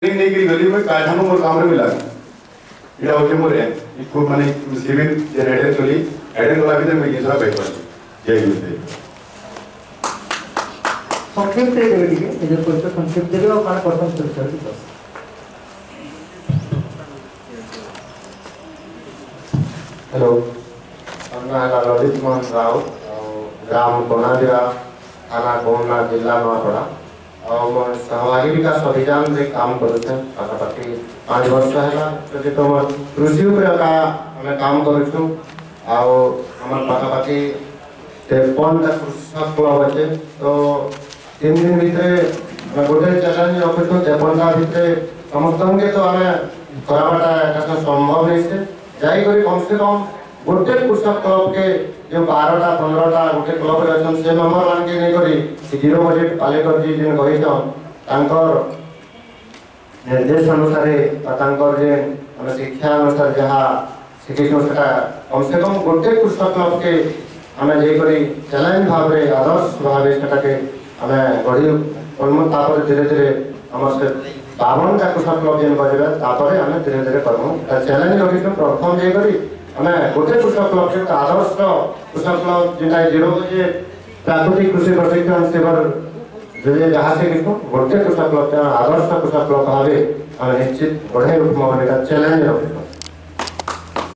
नहीं की गली में काठानो मोर काम रे मिला इडा होचे मोर है खूब माने सिविल जनरेटर चली एडन वाला भी मैं दूसरा बैठ पाती जय गुरुदेव संक्षेप रे देबे ठीक है जो कोई संक्षेप देबे और काना प्रथम चर्चा कर हेलो अन्ना ललित मोहन राव ग्राम कोनादिया थाना गोमना जिला नवापड़ा और सहभागी विकास अभियान में काम करुचे पाखापाखि 5 वर्ष है तो कृषि आम काम करुचु आम पाखापाखि 53टा कृषक क्लब अच्छे तो 3 दिन भितर गोटे चैलेंज रखुचु 53टा भितर समस्त के तो आम कराटा संभव नहीं से जाकर कम से कम गोटे कृषक क्लब के जो 12टा 15टा गोटे क्लब रे अछन से मेंबर मान के नहीं करी जीरो बजट पालेकर जी जेन कहिछन तांकर निर्देश अनुसार तांकर जे हम शिक्षा अनुसार जहा शिक्षण सेटा कम से कम गोटे कृषक क्लब के हमें जे करी चैलेंज भाव रे आदर्श भाव रे सेटा के हमें गढ़ी कलम तापर धीरे धीरे हमर से 52टा कृषक क्लब जेन बजेबे तापर हमें धीरे धीरे करमु चैलेंज रखिछन प्रथम जे करी हमें गोटे कृषक क्लब के आदर्श कृषक क्लब जेटा जीरो बजे प्राकृतिक कृषि प्रशिक्षण सेवर जे जहाँ से किसको गोटे कृषक क्लब आदर्श कृषक क्लब भावे हम निश्चित बढ़े उपमा चैलेंज रखिछन।